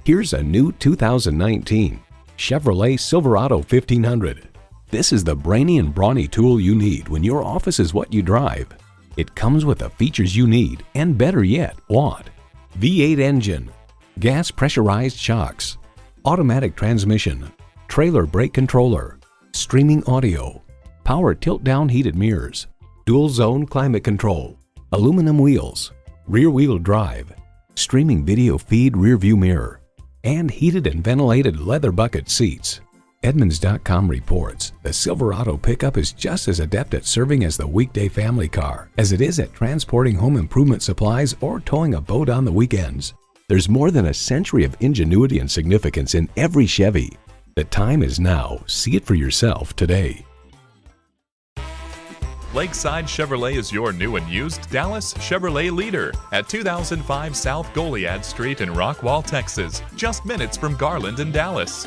Here's a new 2019 Chevrolet Silverado 1500. This is the brainy and brawny tool you need when your office is what you drive. It comes with the features you need and, better yet, want. V8 engine, gas pressurized shocks, automatic transmission, trailer brake controller, streaming audio, power tilt-down heated mirrors, dual zone climate control, aluminum wheels, rear-wheel drive, streaming video feed rear-view mirror, and heated and ventilated leather bucket seats. Edmunds.com reports the Silverado pickup is just as adept at serving as the weekday family car as it is at transporting home improvement supplies or towing a boat on the weekends. There's more than a century of ingenuity and significance in every Chevy. The time is now. See it for yourself today. Lakeside Chevrolet is your new and used Dallas Chevrolet leader at 2005 South Goliad Street in Rockwall, Texas, just minutes from Garland and Dallas.